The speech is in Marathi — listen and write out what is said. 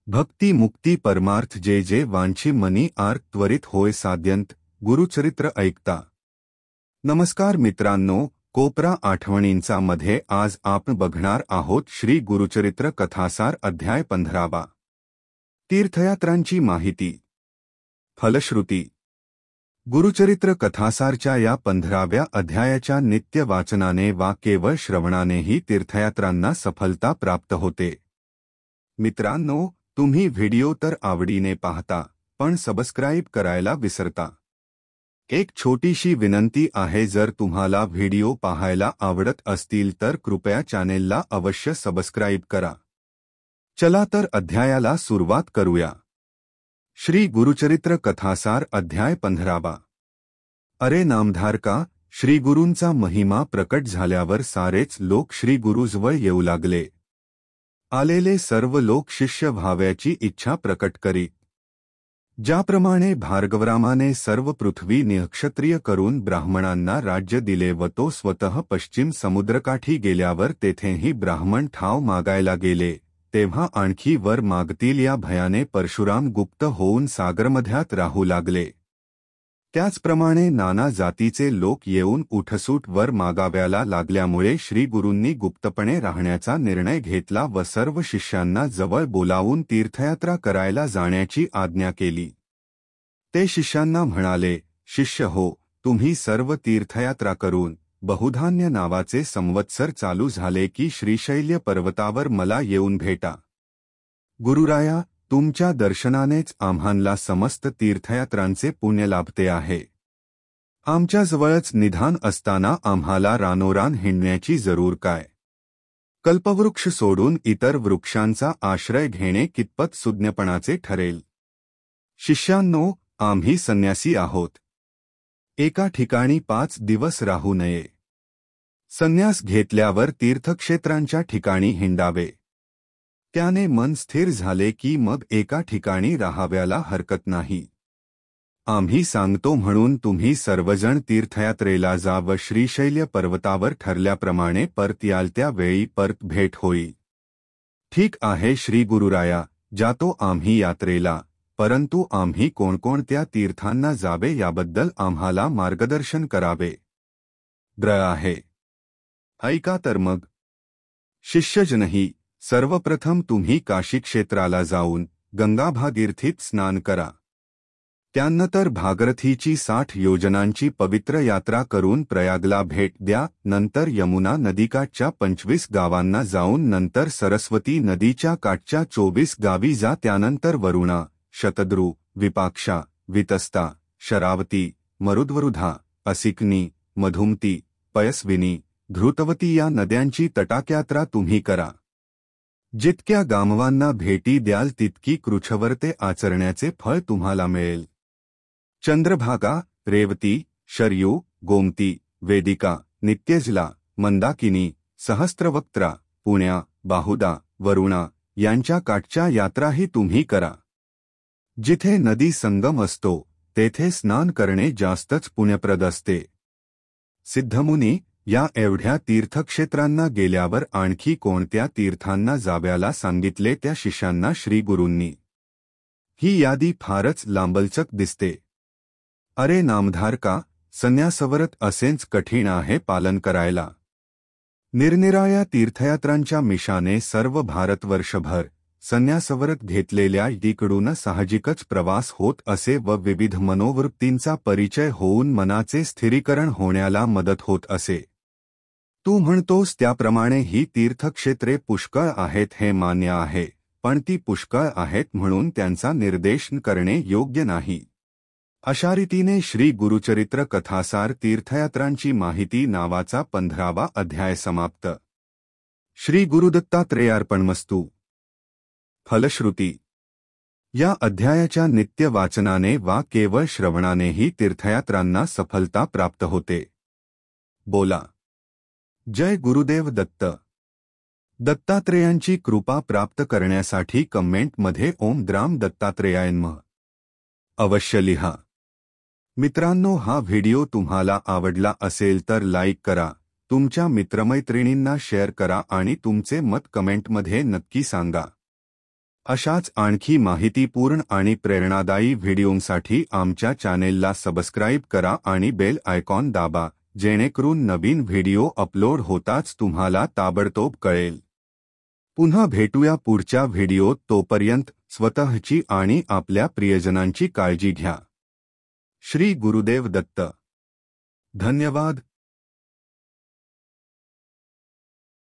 भक्ती मुक्ती परमार्थ जे जे वांछी मनी आर्क त्वरित होय साध्यंत गुरुचरित्र ऐकता। नमस्कार मित्रांनो, कोपरा आठवणींचा मध्ये आज आपण बघणार आहोत श्री गुरुचरित्र कथासार अध्याय 15। तीर्थयात्रांची माहिती। फलश्रुती। गुरुचरित्र कथासारच्या या 15व्या अध्यायाच्या नित्य वाचनाने वा केवळ श्रवणानेही तीर्थयात्रांना सफलता प्राप्त होते। मित्रांनो, तुम्ही व्हिडिओ तर आवडीने पाहता, पण सबस्क्राइब करायला विसरता। एक छोटीशी विनंती आहे, जर तुम्हाला व्हिडिओ पाहायला आवडत असतील तर कृपया चॅनेलला अवश्य सबस्क्राइब करा। चला तर अध्यायाला सुरुवात करूया। श्री गुरुचरित्र कथासार अध्याय 15। अरे नामधारका, श्री गुरूंचा महिमा प्रकट झाल्यावर सारेच लोक श्री गुरुजवळ येऊ लागले। आलेले सर्व लोक शिष्य व्हाव्याची इच्छा प्रकट करीत। ज्याप्रमाणे भार्गवरामाने सर्व पृथ्वी निःक्षत्रिय करून ब्राह्मणांना राज्य दिले व तो स्वतः पश्चिम समुद्रकाठी गेल्यावर तेथेही ब्राह्मण ठाव मागायला गेले, तेव्हा आणखी वर मागतील या भयाने परशुराम गुप्त होऊन सागरमध्यात राहू लागले। त्याचप्रमाणे नाना जातीचे लोक येऊन उठसूट वर मागाव्याला लागल्यामुळे श्री गुरूंनी गुप्तपणे राहण्याचा निर्णय घेतला व सर्व शिष्यांना जवळ बोलावून तीर्थयात्रा करायला जाण्याची आज्ञा केली। ते शिष्यांना म्हणाले, शिष्य हो, तुम्ही सर्व तीर्थयात्रा करून बहुधान्य नावाचे संवत्सर चालू झाले की श्रीशैल्य पर्वतावर मला येऊन भेटा। गुरुराया, तुमच्या दर्शनानेच आम्हाला समस्त तीर्थयात्रांचे पुण्य लाभते आहे। आमच्याजवळच निधान असताना आम्हाला रानोरान हिंडण्याची जरूर काय? कल्पवृक्ष सोडून इतर वृक्षांचा आश्रय घेणे कितपत सुज्ञपणाचे ठरेल? शिष्यांनो, आम्ही संन्यासी आहोत। एका ठिकाणी 5 दिवस राहू नये। संन्यास घेतल्यावर तीर्थक्षेत्रांच्या ठिकाणी हिंडावे। त्याने मन स्थिर झाले की मग एका ठिकाणी राहाव्याला हरकत नाही। आम्ही सांगतो म्हणून तुम्ही सर्वजण तीर्थयात्रेला जा व श्रीशैल्य पर्वतावर ठरल्याप्रमाणे परत याल, त्या वेळी परत भेट होईल। ठीक आहे श्री गुरुराया, जातो आम्ही यात्रेला, परंतु आम्ही कोणकोणत्या तीर्थांना जावे याबद्दल आम्हाला मार्गदर्शन करावे। ब्र आहे। ऐका तर मग। शिष्यजनही, सर्वप्रथम तुम्ही काशी क्षेत्राला जाऊन गंगा भागीरथीत स्नान करा। त्यानंतर भागीरथीची 60 योजनांची पवित्र यात्रा करून प्रयागला भेट द्या। नंतर यमुना नदीकाठच्या 25 गावांना जाऊन नंतर सरस्वती नदीच्या काठच्या 24 गावी जा। त्यानंतर वरुणा, शतद्रू, विपाक्षा, वितस्ता, शरावती, मरुद्वरुधा, असिकनी, मधुमती, पयस्विनी, धृतवती या नद्यांची तटाकयात्रा तुम्ही करा। जितक्या गामवांना भेटी द्याल तितकी कृच्छ्रव्रते आचरण्याचे फळ तुम्हाला मिळेल। चंद्रभागा, रेवती, शरयू, गोमती, वेदिका, नित्यजला, मंदाकिनी, सहस्त्रवक्त्रा, पुण्या, बाहुदा, वरुणा यांच्या काठच्या यात्राही तुम्ही करा। जिथे नदी संगम असतो तेथे स्नान करणे जास्तच पुण्यप्रद असते। सिद्धमुनी, या एवढ्या तीर्थक्षेत्रांना गेल्यावर आणखी कोणत्या तीर्थांना जाव्याला सांगितले त्या शिष्यांना श्री गुरूंनी? ही यादी फारच लांबलचक दिसते। अरे नामधारका, संन्यासव्रत असेच कठीण आहे पालन करायला। निरनिराळ्या तीर्थयात्रांच्या मिशाने सर्व भारतवर्षभर संन्यासव्रत घेतलेल्या इकडून साहजिकच प्रवास होत असे व विविध मनोवृत्तींचा परिचय होऊन मनाचे स्थिरीकरण होण्याला मदत होत असे। तू म्हणतोस त्याप्रमाणे ही तीर्थक्षेत्रे पुष्कळ आहेत हे मान्य आहे, पण ती पुष्कळ आहेत म्हणून त्यांचा निर्देश करणे योग्य नाही। अशा रीतीने श्री गुरुचरित्र कथासार तीर्थयात्रांची माहिती नावाचा 15वा अध्याय समाप्त। श्री गुरुदत्तात्रेयार्पणमस्तु। फलश्रुती। या अध्यायाच्या नित्य वाचनाने वा केवळ श्रवणानेही तीर्थयात्रांना सफलता प्राप्त होते। बोला जय गुरुदेव दत्त। दत्तात्रेयांची कृपा प्राप्त करण्यासाठी कमेंटमध्ये ओम द्राम दत्तात्रेयाय नमः अवश्य लिहा। मित्रांनो, हा व्हिडिओ तुम्हाला आवडला असेल तर लाईक करा, तुमच्या मित्रमैत्रिणींना शेअर करा आणि तुमचे मत कमेंटमध्ये नक्की सांगा। अशाच आणखी माहितीपूर्ण आणि प्रेरणादायी व्हिडिओंसाठी आमच्या चॅनेलला सबस्क्राईब करा आणि बेल आयकॉन दाबा, जेणेकरून नवीन व्हिडिओ अपलोड होताच तुम्हाला ताबडतोब कळेल. पुन्हा भेटूया पुढच्या व्हिडिओत. तोपर्यंत स्वतःची आणि आपल्या प्रियजनांची काळजी घ्या. श्री गुरुदेव दत्त. धन्यवाद.